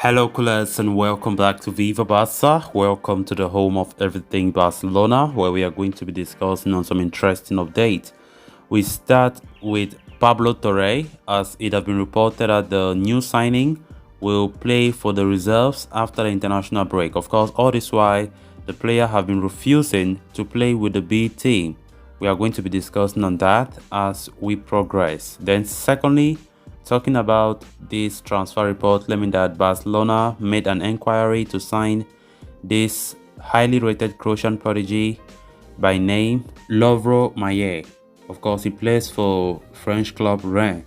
Hello, coolers, and welcome back to Viva Barca. Welcome to the home of everything Barcelona, where we are going to be discussing on some interesting updates. We start with Pablo Torre, as it has been reported that the new signing will play for the reserves after the international break. Of course, all this while, the player have been refusing to play with the B team. We are going to be discussing on that as we progress. Then secondly, talking about this transfer report claiming that Barcelona made an inquiry to sign this highly rated Croatian prodigy by name Lovro Mayer. Of course, he plays for French club Rennes.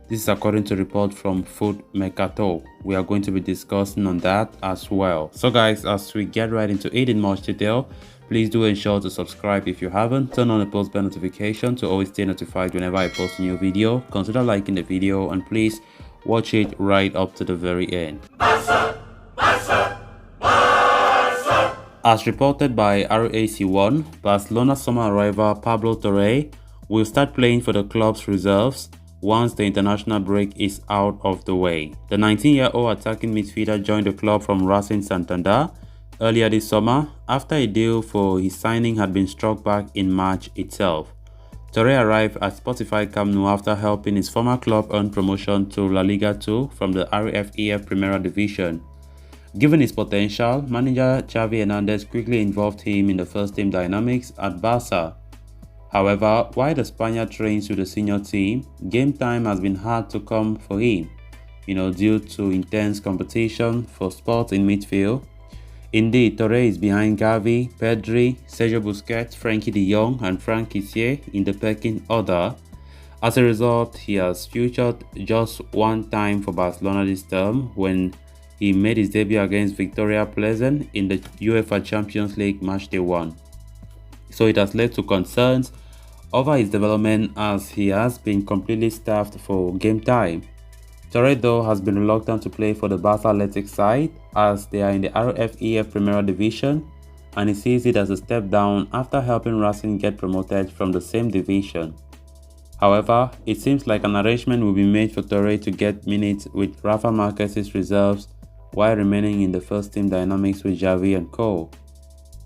This is according to report from Foot Mercato. We are going to be discussing on that as well. So guys, as we get right into it in much detail, please do ensure to subscribe if you haven't. Turn on the post bell notification to always stay notified whenever I post a new video. Consider liking the video and please watch it right up to the very end. Barca, Barca, Barca. As reported by RAC1, Barcelona summer arrival Pablo Torre will start playing for the club's reserves once the international break is out of the way. The 19-year-old attacking midfielder joined the club from Racing Santander earlier this summer after a deal for his signing had been struck back in March itself. Torre arrived at Spotify Camp Nou after helping his former club earn promotion to La Liga 2 from the RFEF Primera Division. Given his potential, manager Xavi Hernandez quickly involved him in the first team dynamics at Barca. However, while the Spaniard trains with the senior team, game time has been hard to come for him, due to intense competition for spots in midfield. Indeed, Torre is behind Gavi, Pedri, Sergio Busquets, Frenkie de Jong and Franck Kessié in the pecking order. As a result, he has featured just one time for Barcelona this term when he made his debut against Victoria Pleasant in the UEFA Champions League Matchday 1. So it has led to concerns over his development as he has been completely staffed for game time. Torre, though, has been reluctant to play for the Barca Athletic side as they are in the RFEF Primera Division, and he sees it as a step down after helping Racing get promoted from the same division. However, it seems like an arrangement will be made for Torre to get minutes with Rafa Marquez's reserves while remaining in the first team dynamics with Xavi and co.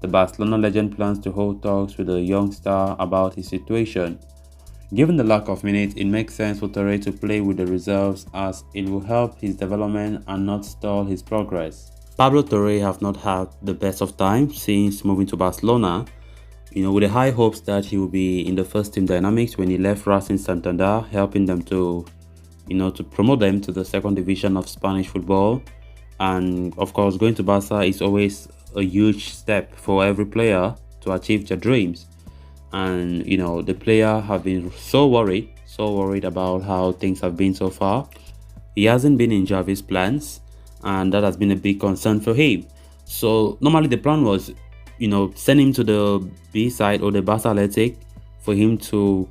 The Barcelona legend plans to hold talks with the young star about his situation. Given the lack of minutes, it makes sense for Torre to play with the reserves as it will help his development and not stall his progress. Pablo Torre have not had the best of times since moving to Barcelona, with the high hopes that he will be in the first team dynamics when he left Racing Santander, helping them to promote them to the second division of Spanish football. And of course, going to Barca is always a huge step for every player to achieve their dreams. And the player have been so worried about how things have been so far. He hasn't been in Xavi's plans, and that has been a big concern for him. So normally the plan was send him to the B side or the Barca Athletic for him to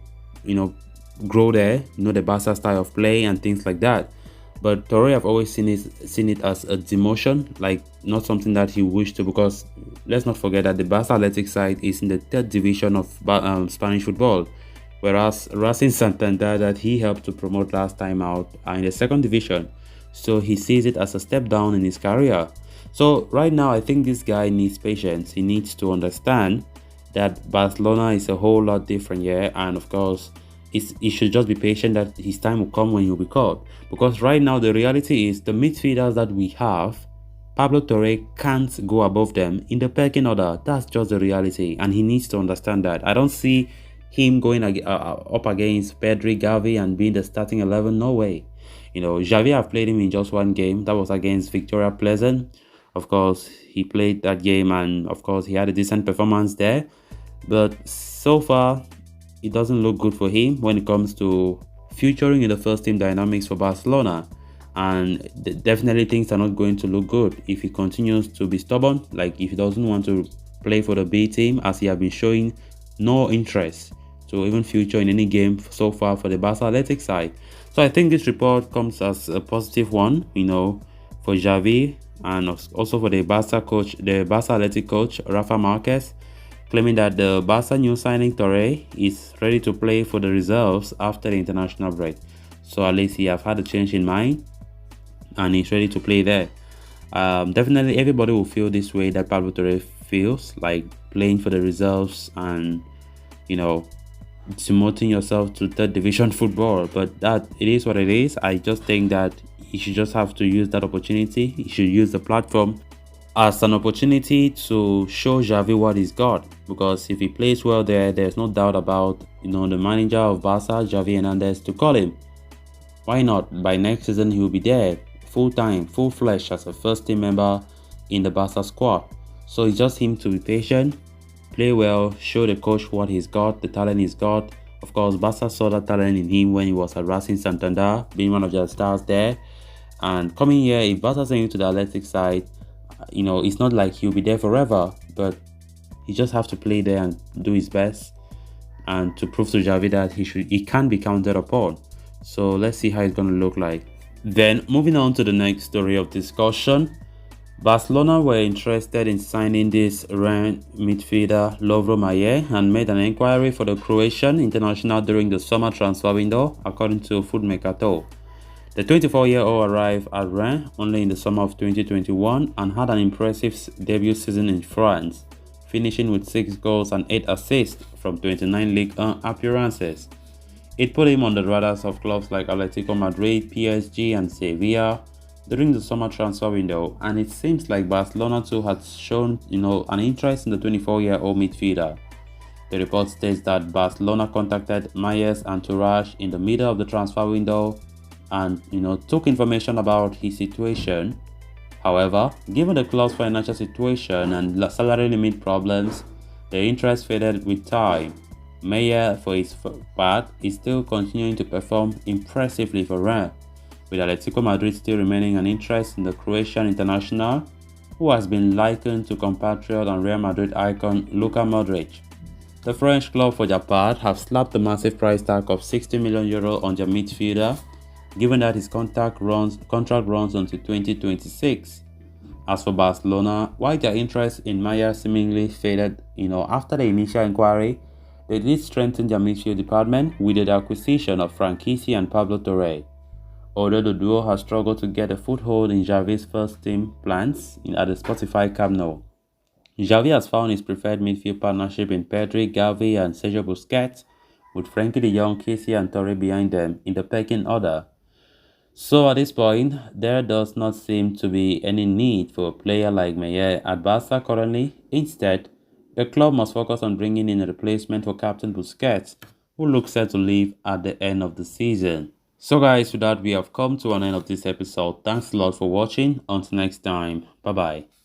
grow there, the Barca style of play and things like that. But Torre have always seen it as a demotion, like not something that he wished to, because let's not forget that the Barca Athletic side is in the third division of Spanish football, whereas Racing Santander that he helped to promote last time out are in the second division. So he sees it as a step down in his career. So right now, I think this guy needs patience. He needs to understand that Barcelona is a whole lot different here, and of course, he should just be patient that his time will come when he'll be called. Because right now the reality is the midfielders that we have, Pablo Torre can't go above them in the pecking order. That's just the reality, and he needs to understand that. I don't see him going up against Pedri, Gavi and being the starting 11. No way. Xavi have played him in just one game. That was against Victoria Pleasant. Of course, he played that game and of course he had a decent performance there. But so far, it doesn't look good for him when it comes to featuring in the first team dynamics for Barcelona, and definitely things are not going to look good if he continues to be stubborn, like if he doesn't want to play for the B team, as he has been showing no interest to even feature in any game so far for the Barca Athletic side. So I think this report comes as a positive one, for Xavi and also for the Barca Athletic coach Rafa Marquez, claiming that the Barca new signing Torre is ready to play for the reserves after the international break. So at least he have had a change in mind and he's ready to play there. Definitely everybody will feel this way that Pablo Torre feels, like playing for the reserves and, you know, demoting yourself to third division football. But that it is what it is. I just think that you should just have to use that opportunity. You should use the platform as an opportunity to show Xavi what he's got, because if he plays well there, there's no doubt about, the manager of Barca, Xavi Hernandez, to call him. Why not? By next season he will be there full time, full flesh as a first team member in the Barca squad. So it's just him to be patient, play well, show the coach what he's got, the talent he's got. Of course, Barca saw that talent in him when he was at Racing Santander, being one of their stars there. And coming here, if Barca send him to the Athletic side, it's not like he'll be there forever, but he just have to play there and do his best, and to prove to Xavi that he can be counted upon. So let's see how it's going to look like. Then moving on to the next story of discussion, Barcelona were interested in signing this Rennes midfielder Lovro Mayer and made an inquiry for the Croatian international during the summer transfer window, according to Foot Mercato. The 24-year-old arrived at Rennes only in the summer of 2021 and had an impressive debut season in France, finishing with 6 goals and 8 assists from 29 Ligue 1 appearances. It put him on the radars of clubs like Atletico Madrid, PSG and Sevilla during the summer transfer window, and it seems like Barcelona too has shown an interest in the 24-year-old midfielder. The report states that Barcelona contacted Mayer's entourage in the middle of the transfer window and took information about his situation. However, given the club's financial situation and salary limit problems, the interest faded with time. Mayer, for his part, is still continuing to perform impressively for Rennes, with Atletico Madrid still remaining an interest in the Croatian international, who has been likened to compatriot and Real Madrid icon Luka Modric. The French club, for their part, have slapped a massive price tag of €60 million on their midfielder, given that his contract runs until 2026. As for Barcelona, while their interest in Mayer seemingly faded, after the initial inquiry, they did strengthen their midfield department with the acquisition of Franquisi and Pablo Torre. Although the duo has struggled to get a foothold in Xavi's first team plans at the Spotify Camp Nou, Xavi has found his preferred midfield partnership in Pedri, Gavi and Sergio Busquets, with Frenkie de Jong, Kessie and Torre behind them in the pecking order. So at this point, there does not seem to be any need for a player like Mayer at Barca currently. Instead, the club must focus on bringing in a replacement for Captain Busquets, who looks set to leave at the end of the season. So guys, with that we have come to an end of this episode. Thanks a lot for watching. Until next time, bye bye.